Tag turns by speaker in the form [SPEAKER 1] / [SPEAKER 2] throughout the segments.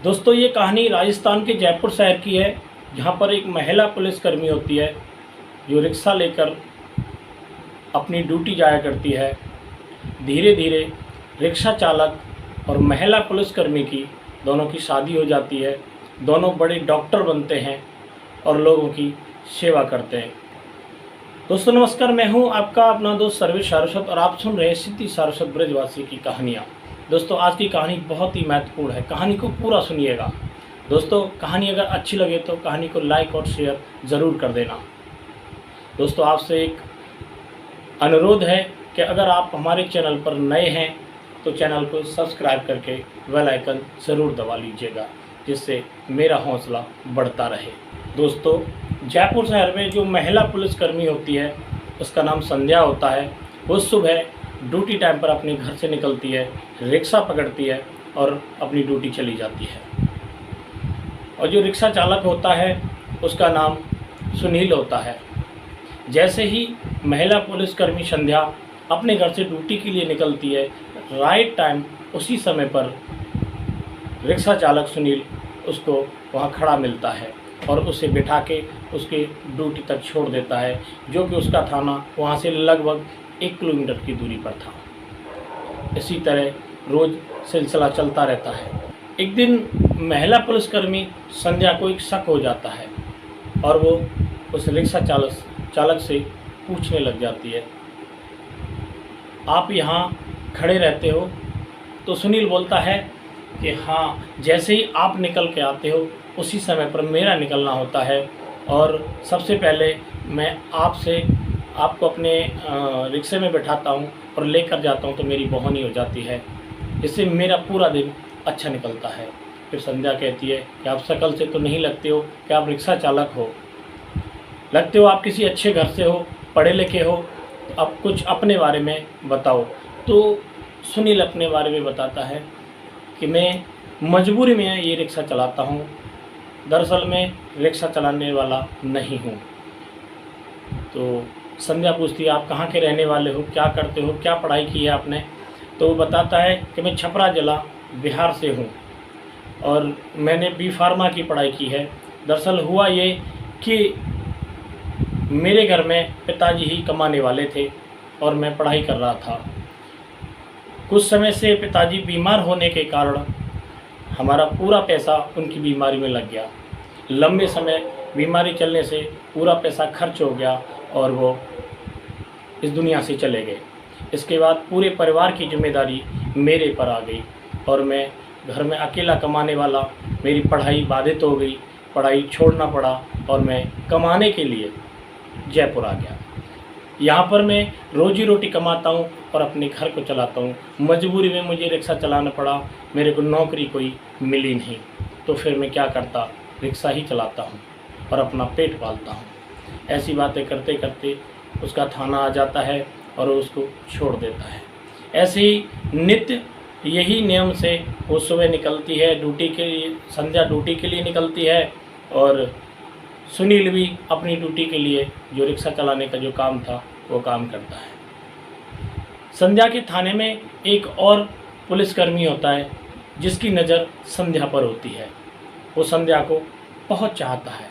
[SPEAKER 1] दोस्तों ये कहानी राजस्थान के जयपुर शहर की है, जहाँ पर एक महिला पुलिसकर्मी होती है जो रिक्शा लेकर अपनी ड्यूटी जाया करती है। धीरे धीरे रिक्शा चालक और महिला पुलिसकर्मी की दोनों की शादी हो जाती है। दोनों बड़े डॉक्टर बनते हैं और लोगों की सेवा करते हैं। दोस्तों नमस्कार, मैं हूं आपका अपना दोस्त सर्वेश सारस्वत और आप सुन रहे हैं सिद्धि सारस्वत ब्रजवासी की कहानियाँ। दोस्तों आज की कहानी बहुत ही महत्वपूर्ण है, कहानी को पूरा सुनिएगा। दोस्तों कहानी अगर अच्छी लगे तो कहानी को लाइक और शेयर ज़रूर कर देना। दोस्तों आपसे एक अनुरोध है कि अगर आप हमारे चैनल पर नए हैं तो चैनल को सब्सक्राइब करके बेल आइकन ज़रूर दबा लीजिएगा, जिससे मेरा हौसला बढ़ता रहे। दोस्तों जयपुर शहर में जो महिला पुलिसकर्मी होती है उसका नाम संध्या होता है। वो सुबह ड्यूटी टाइम पर अपने घर से निकलती है, रिक्शा पकड़ती है और अपनी ड्यूटी चली जाती है। और जो रिक्शा चालक होता है उसका नाम सुनील होता है। जैसे ही महिला पुलिसकर्मी संध्या अपने घर से ड्यूटी के लिए निकलती है, राइट टाइम उसी समय पर रिक्शा चालक सुनील उसको वहाँ खड़ा मिलता है और उसे बिठा के उसके ड्यूटी तक छोड़ देता है, जो कि उसका थाना वहाँ से लगभग 1 किलोमीटर की दूरी पर था। इसी तरह रोज़ सिलसिला चलता रहता है। एक दिन महिला पुलिसकर्मी संध्या को एक शक हो जाता है और वो उस रिक्शा चालक से पूछने लग जाती है, आप यहाँ खड़े रहते हो? तो सुनील बोलता है कि हाँ, जैसे ही आप निकल के आते हो उसी समय पर मेरा निकलना होता है और सबसे पहले मैं आपको अपने रिक्शे में बैठाता हूँ और लेकर जाता हूँ तो मेरी बोहनी हो जाती है। इससे मेरा पूरा दिन अच्छा निकलता है। फिर संध्या कहती है कि आप शक्ल से तो नहीं लगते हो कि आप रिक्शा चालक हो, लगते हो आप किसी अच्छे घर से हो, पढ़े लिखे हो, तो आप कुछ अपने बारे में बताओ। तो सुनील अपने बारे में बताता है कि मैं मजबूरी में ये रिक्शा चलाता हूँ, दरअसल मैं रिक्शा चलाने वाला नहीं हूँ। तो संध्या पूछती है आप कहाँ के रहने वाले हो, क्या करते हो, क्या पढ़ाई की है आपने? तो वो बताता है कि मैं छपरा जिला बिहार से हूँ और मैंने बी फार्मा की पढ़ाई की है। दरअसल हुआ ये कि मेरे घर में पिताजी ही कमाने वाले थे और मैं पढ़ाई कर रहा था। कुछ समय से पिताजी बीमार होने के कारण हमारा पूरा पैसा उनकी बीमारी में लग गया। लंबे समय बीमारी चलने से पूरा पैसा खर्च हो गया और वो इस दुनिया से चले गए। इसके बाद पूरे परिवार की जिम्मेदारी मेरे पर आ गई और मैं घर में अकेला कमाने वाला, मेरी पढ़ाई बाधित हो गई, पढ़ाई छोड़ना पड़ा और मैं कमाने के लिए जयपुर आ गया। यहाँ पर मैं रोजी रोटी कमाता हूँ और अपने घर को चलाता हूँ। मजबूरी में मुझे रिक्शा चलाना पड़ा, मेरे को नौकरी कोई मिली नहीं, तो फिर मैं क्या करता, रिक्शा ही चलाता हूँ और अपना पेट पालता हूँ। ऐसी बातें करते करते उसका थाना आ जाता है और उसको छोड़ देता है। ऐसे ही नित्य यही नियम से वो सुबह निकलती है ड्यूटी के लिए, संध्या ड्यूटी के लिए निकलती है और सुनील भी अपनी ड्यूटी के लिए जो रिक्शा चलाने का जो काम था वो काम करता है। संध्या के थाने में एक और पुलिसकर्मी होता है जिसकी नज़र संध्या पर होती है। वो संध्या को बहुत चाहता है,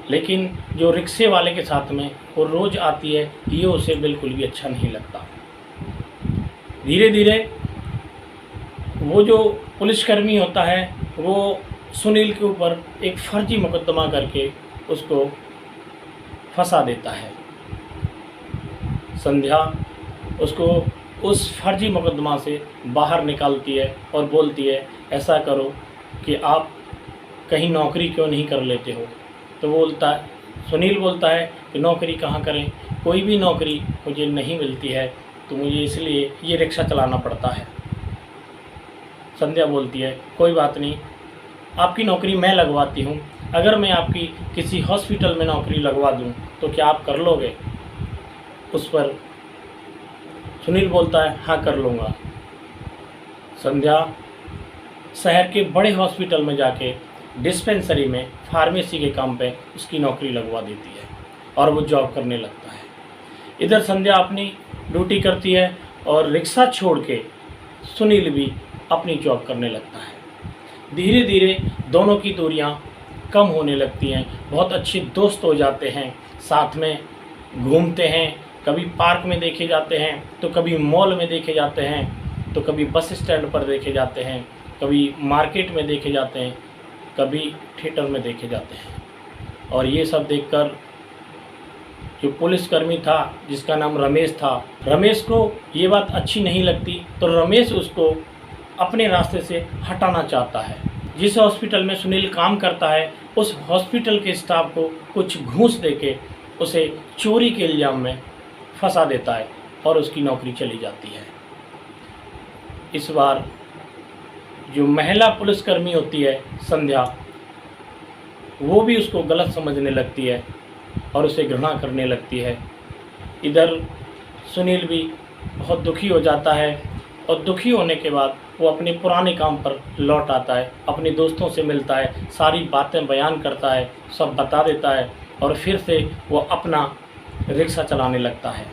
[SPEAKER 1] लेकिन जो रिक्शे वाले के साथ में वो रोज़ आती है ये उसे बिल्कुल भी अच्छा नहीं लगता। धीरे धीरे वो जो पुलिसकर्मी होता है वो सुनील के ऊपर एक फर्जी मुकदमा करके उसको फंसा देता है। संध्या उसको उस फर्जी मुकदमा से बाहर निकालती है और बोलती है ऐसा करो कि आप कहीं नौकरी क्यों नहीं कर लेते हो? तो सुनील बोलता है कि नौकरी कहाँ करें, कोई भी नौकरी मुझे नहीं मिलती है, तो मुझे इसलिए ये रिक्शा चलाना पड़ता है। संध्या बोलती है कोई बात नहीं, आपकी नौकरी मैं लगवाती हूँ। अगर मैं आपकी किसी हॉस्पिटल में नौकरी लगवा दूँ तो क्या आप कर लोगे? उस पर सुनील बोलता है हाँ कर लूँगा। संध्या शहर के बड़े हॉस्पिटल में जाके डिस्पेंसरी में फार्मेसी के काम पे उसकी नौकरी लगवा देती है और वो जॉब करने लगता है। इधर संध्या अपनी ड्यूटी करती है और रिक्शा छोड़ के सुनील भी अपनी जॉब करने लगता है। धीरे धीरे दोनों की दूरियां कम होने लगती हैं, बहुत अच्छे दोस्त हो जाते हैं, साथ में घूमते हैं, कभी पार्क में देखे जाते हैं तो कभी मॉल में देखे जाते हैं, तो कभी बस स्टैंड पर देखे जाते हैं, कभी मार्केट में देखे जाते हैं, कभी थिएटर में देखे जाते हैं। और ये सब देखकर जो पुलिसकर्मी था जिसका नाम रमेश था, रमेश को ये बात अच्छी नहीं लगती, तो रमेश उसको अपने रास्ते से हटाना चाहता है। जिस हॉस्पिटल में सुनील काम करता है उस हॉस्पिटल के स्टाफ को कुछ घूस देके उसे चोरी के इल्ज़ाम में फंसा देता है और उसकी नौकरी चली जाती है। इस बार जो महिला पुलिसकर्मी होती है संध्या, वो भी उसको गलत समझने लगती है और उसे घृणा करने लगती है। इधर सुनील भी बहुत दुखी हो जाता है और दुखी होने के बाद वो अपने पुराने काम पर लौट आता है, अपने दोस्तों से मिलता है, सारी बातें बयान करता है, सब बता देता है और फिर से वो अपना रिक्शा चलाने लगता है।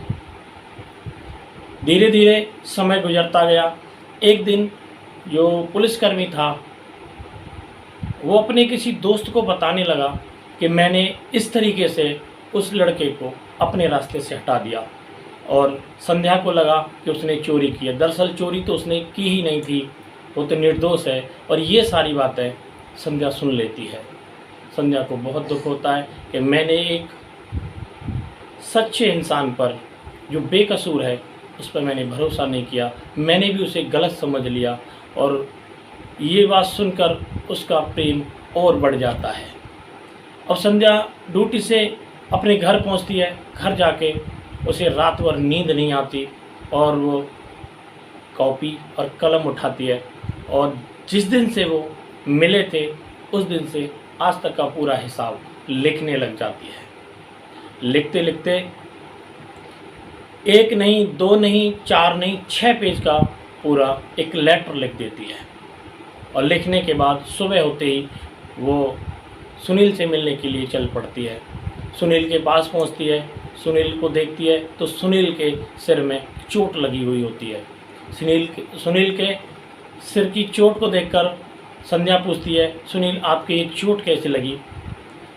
[SPEAKER 1] धीरे धीरे समय गुजरता गया। एक दिन जो पुलिसकर्मी था वो अपने किसी दोस्त को बताने लगा कि मैंने इस तरीके से उस लड़के को अपने रास्ते से हटा दिया, और संध्या को लगा कि उसने चोरी की है। दरअसल चोरी तो उसने की ही नहीं थी, वो तो निर्दोष है। और ये सारी बातें संध्या सुन लेती है। संध्या को बहुत दुख होता है कि मैंने एक सच्चे इंसान पर जो बेकसूर है उस पर मैंने भरोसा नहीं किया, मैंने भी उसे गलत समझ लिया। और ये बात सुनकर उसका प्रेम और बढ़ जाता है। अब संध्या ड्यूटी से अपने घर पहुंचती है। घर जाके उसे रात भर नींद नहीं आती और वो कॉपी और कलम उठाती है और जिस दिन से वो मिले थे उस दिन से आज तक का पूरा हिसाब लिखने लग जाती है। लिखते लिखते एक नहीं, दो नहीं, चार नहीं, 6 पेज का पूरा एक लेटर लिख देती है। और लिखने के बाद सुबह होते ही वो सुनील से मिलने के लिए चल पड़ती है। सुनील के पास पहुंचती है, सुनील को देखती है तो सुनील के सिर में चोट लगी हुई होती है। सुनील के सिर की चोट को देखकर संध्या पूछती है, सुनील आपके ये चोट कैसे लगी,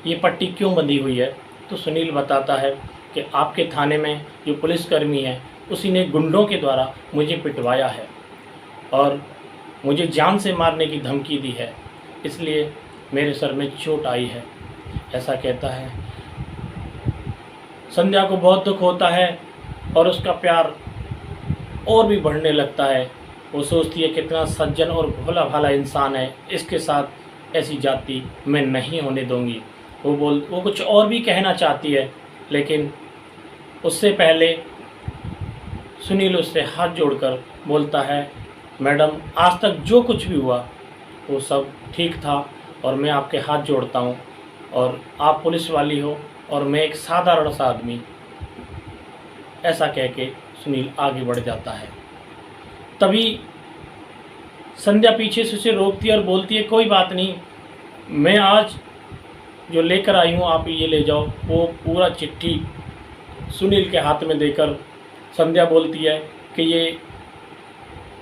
[SPEAKER 1] ये पट्टी क्यों बंधी हुई है? तो सुनील बताता है कि आपके थाने में जो पुलिसकर्मी है उसी ने गुंडों के द्वारा मुझे पिटवाया है और मुझे जान से मारने की धमकी दी है, इसलिए मेरे सर में चोट आई है, ऐसा कहता है। संध्या को बहुत दुख होता है और उसका प्यार और भी बढ़ने लगता है। वो सोचती है कितना सज्जन और भोला भाला इंसान है, इसके साथ ऐसी जाति मैं नहीं होने दूंगी। वो कुछ और भी कहना चाहती है, लेकिन उससे पहले सुनील उससे हाथ जोड़कर बोलता है, मैडम आज तक जो कुछ भी हुआ वो सब ठीक था और मैं आपके हाथ जोड़ता हूँ, और आप पुलिस वाली हो और मैं एक साधारण सा आदमी। ऐसा कह के सुनील आगे बढ़ जाता है। तभी संध्या पीछे से उसे रोकती है और बोलती है, कोई बात नहीं, मैं आज जो लेकर आई हूँ आप ये ले जाओ। वो पूरा चिट्ठी सुनील के हाथ में देकर संध्या बोलती है कि ये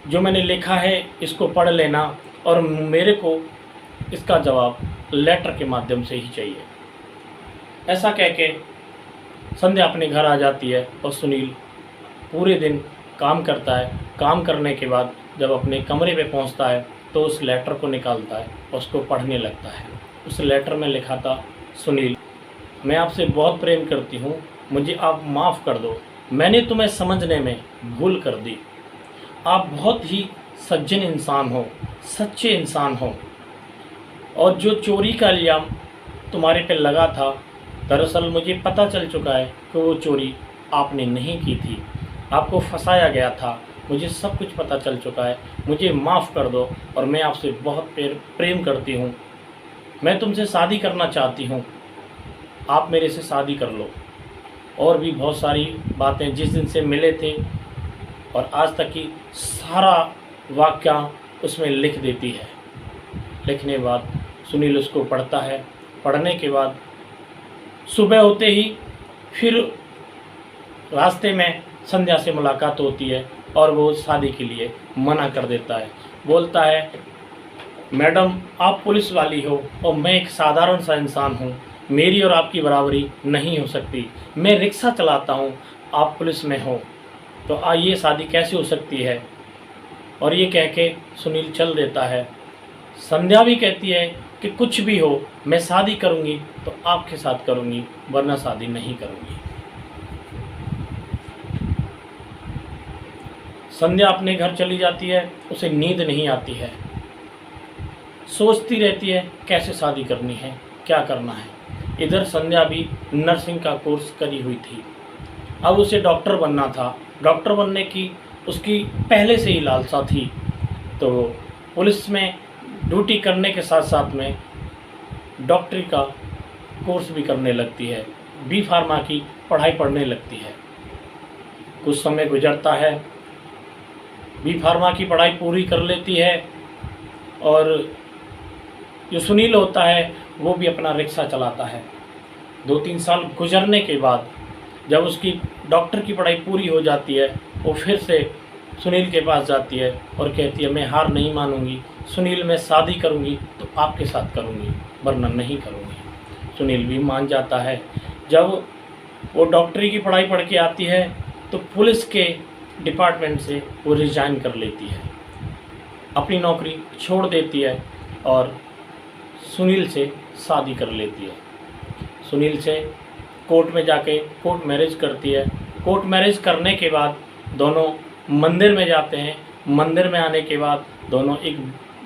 [SPEAKER 1] जो मैंने लिखा है इसको पढ़ लेना और मेरे को इसका जवाब लेटर के माध्यम से ही चाहिए। ऐसा कह के संध्या अपने घर आ जाती है और सुनील पूरे दिन काम करता है। काम करने के बाद जब अपने कमरे पे पहुंचता है तो उस लेटर को निकालता है और उसको पढ़ने लगता है। उस लेटर में लिखा था, सुनील मैं आपसे बहुत प्रेम करती हूँ, मुझे आप माफ़ कर दो, मैंने तुम्हें समझने में भूल कर दी। आप बहुत ही सज्जन इंसान हो, सच्चे इंसान हो, और जो चोरी का इल्ज़ाम तुम्हारे पे लगा था, दरअसल मुझे पता चल चुका है कि वो चोरी आपने नहीं की थी, आपको फंसाया गया था। मुझे सब कुछ पता चल चुका है, मुझे माफ़ कर दो और मैं आपसे बहुत प्रेम करती हूँ। मैं तुमसे शादी करना चाहती हूँ, आप मेरे से शादी कर लो। और भी बहुत सारी बातें जिस दिन से मिले थे और आज तक की सारा वाक़या उसमें लिख देती है। लिखने के बाद सुनील उसको पढ़ता है। पढ़ने के बाद सुबह होते ही फिर रास्ते में संध्या से मुलाकात होती है और वो शादी के लिए मना कर देता है। बोलता है मैडम आप पुलिस वाली हो और मैं एक साधारण सा इंसान हूँ, मेरी और आपकी बराबरी नहीं हो सकती। मैं रिक्शा चलाता हूँ, आप पुलिस में हो, तो ये शादी कैसे हो सकती है। और ये कह के सुनील चल देता है। संध्या भी कहती है कि कुछ भी हो, मैं शादी करूँगी तो आपके साथ करूँगी, वरना शादी नहीं करूँगी। संध्या अपने घर चली जाती है, उसे नींद नहीं आती है, सोचती रहती है कैसे शादी करनी है, क्या करना है। इधर संध्या भी नर्सिंग का कोर्स करी हुई थी, अब उसे डॉक्टर बनना था। डॉक्टर बनने की उसकी पहले से ही लालसा थी, तो पुलिस में ड्यूटी करने के साथ साथ में डॉक्टरी का कोर्स भी करने लगती है, बी फार्मा की पढ़ाई पढ़ने लगती है। कुछ समय गुजरता है, बी फार्मा की पढ़ाई पूरी कर लेती है और जो सुनील होता है वो भी अपना रिक्शा चलाता है। 2-3 साल गुजरने के बाद जब उसकी डॉक्टर की पढ़ाई पूरी हो जाती है, वो फिर से सुनील के पास जाती है और कहती है मैं हार नहीं मानूंगी सुनील, मैं शादी करूंगी तो आपके साथ करूंगी, वरना नहीं करूंगी। सुनील भी मान जाता है। जब वो डॉक्टरी की पढ़ाई पढ़ के आती है तो पुलिस के डिपार्टमेंट से वो रिज़ाइन कर लेती है, अपनी नौकरी छोड़ देती है और सुनील से शादी कर लेती है। सुनील से कोर्ट में जाके कोर्ट मैरिज करती है। कोर्ट मैरिज करने के बाद दोनों मंदिर में जाते हैं। मंदिर में आने के बाद दोनों एक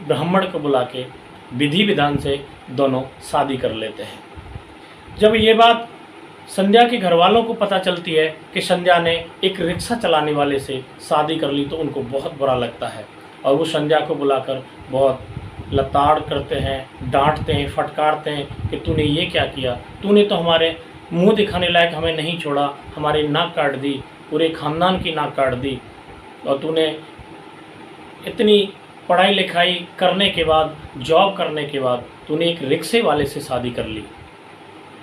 [SPEAKER 1] ब्राह्मण को बुला के विधि विधान से दोनों शादी कर लेते हैं। जब ये बात संध्या के घर वालों को पता चलती है कि संध्या ने एक रिक्शा चलाने वाले से शादी कर ली, तो उनको बहुत बुरा लगता है और वो संध्या को बुलाकर बहुत लताड़ करते हैं, डांटते हैं, फटकारते हैं कि तूने ये क्या किया, तूने तो हमारे मुंह दिखाने लायक हमें नहीं छोड़ा, हमारी नाक काट दी, पूरे ख़ानदान की नाक काट दी, और तूने इतनी पढ़ाई लिखाई करने के बाद, जॉब करने के बाद तूने एक रिक्शे वाले से शादी कर ली।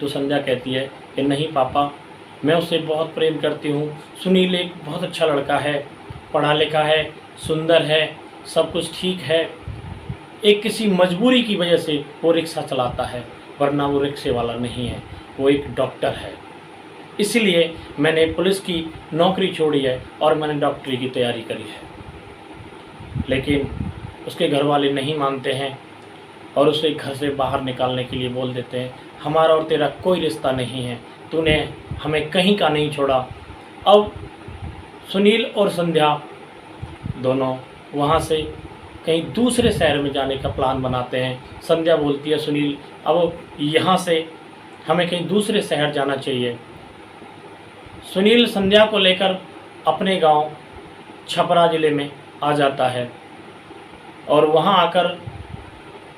[SPEAKER 1] तो संध्या कहती है कि नहीं पापा, मैं उससे बहुत प्रेम करती हूँ। सुनील एक बहुत अच्छा लड़का है, पढ़ा लिखा है, सुंदर है, सब कुछ ठीक है। एक किसी मजबूरी की वजह से वो रिक्शा चलाता है, वरना वो रिक्शे वाला नहीं है, वो एक डॉक्टर है। इसलिए मैंने पुलिस की नौकरी छोड़ी है और मैंने डॉक्टरी की तैयारी करी है। लेकिन उसके घर वाले नहीं मानते हैं और उसे घर से बाहर निकालने के लिए बोल देते हैं, हमारा और तेरा कोई रिश्ता नहीं है, तूने हमें कहीं का नहीं छोड़ा। अब सुनील और संध्या दोनों वहाँ से कहीं दूसरे शहर में जाने का प्लान बनाते हैं। संध्या बोलती है सुनील, अब यहाँ से हमें कहीं दूसरे शहर जाना चाहिए। सुनील संध्या को लेकर अपने गांव छपरा ज़िले में आ जाता है और वहाँ आकर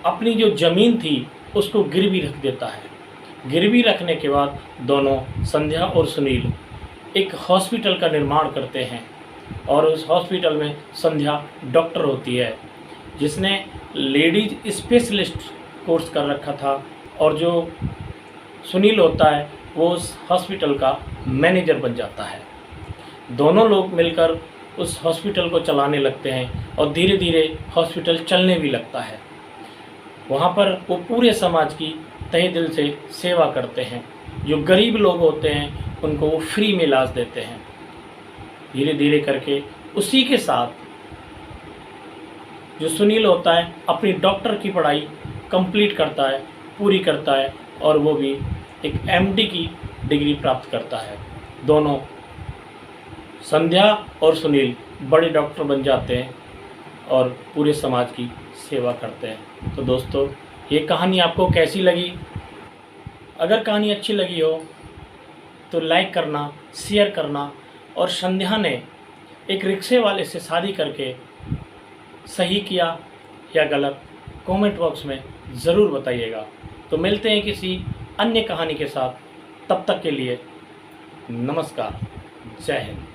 [SPEAKER 1] अपनी जो ज़मीन थी उसको गिरवी रख देता है। गिरवी रखने के बाद दोनों संध्या और सुनील एक हॉस्पिटल का निर्माण करते हैं और उस हॉस्पिटल में संध्या डॉक्टर होती है, जिसने लेडीज स्पेशलिस्ट कोर्स कर रखा था, और जो सुनील होता है वो उस हॉस्पिटल का मैनेजर बन जाता है। दोनों लोग मिलकर उस हॉस्पिटल को चलाने लगते हैं और धीरे धीरे हॉस्पिटल चलने भी लगता है। वहाँ पर वो पूरे समाज की तहे दिल से सेवा करते हैं। जो गरीब लोग होते हैं उनको वो फ्री में इलाज देते हैं। धीरे धीरे करके उसी के साथ जो सुनील होता है अपनी डॉक्टर की पढ़ाई कंप्लीट करता है, पूरी करता है, और वो भी एक एमडी की डिग्री प्राप्त करता है। दोनों संध्या और सुनील बड़े डॉक्टर बन जाते हैं और पूरे समाज की सेवा करते हैं। तो दोस्तों, ये कहानी आपको कैसी लगी? अगर कहानी अच्छी लगी हो तो लाइक करना, शेयर करना, और संध्या ने एक रिक्शे वाले से शादी करके सही किया या गलत कमेंट बॉक्स में ज़रूर बताइएगा। तो मिलते हैं किसी अन्य कहानी के साथ, तब तक के लिए नमस्कार, जय हिंद।